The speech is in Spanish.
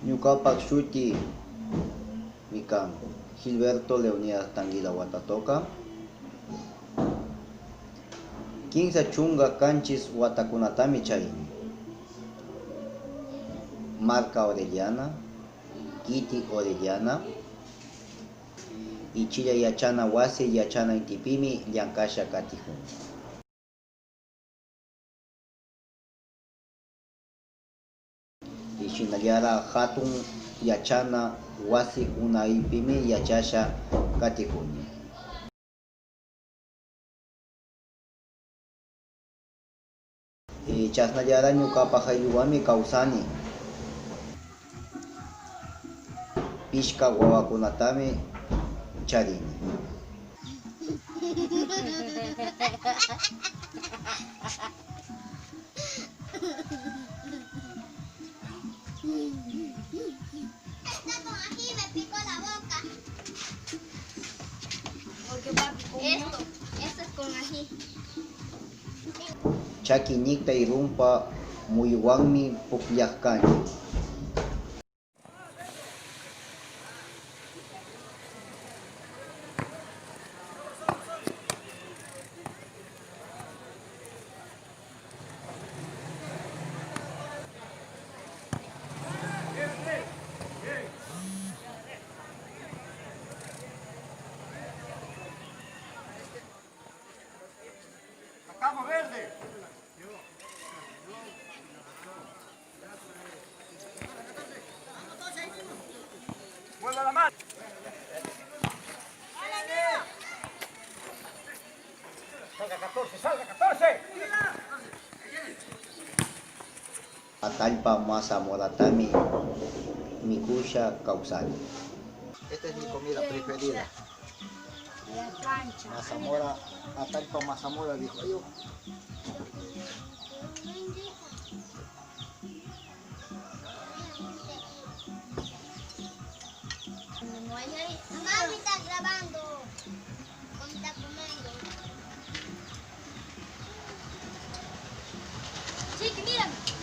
Ñukapak shuti mikan Gilberto Leonidas Tanguida Watatoka. 15 chunga kanchis watakunatami charini. Marca Orellana, Kitty Orellana, Ichilla yachana wasi yachana intipimi llankasha katijun. Ishinallara hatun yachana wasi unaipimi yachasha katijuni. Chasnallara ñukapak aylluwanmi kawsani. Pishka wawakunatami charini. Me picó la boca. Porque papi, esto es con ají. Chaki ñikta y rumpa muyuwanmi pukllaykani. ¡Sacamos verde! ¡Vuelva la mano! ¡Salga 14! ¡Salga 14! Atalpa masa moratami mikusha kawsani. Esta es mi comida preferida. La cancha. Mazamora, atalpa mazamora, dijo yo. Mami está grabando. Mami está comiendo. Chiqui, mírame.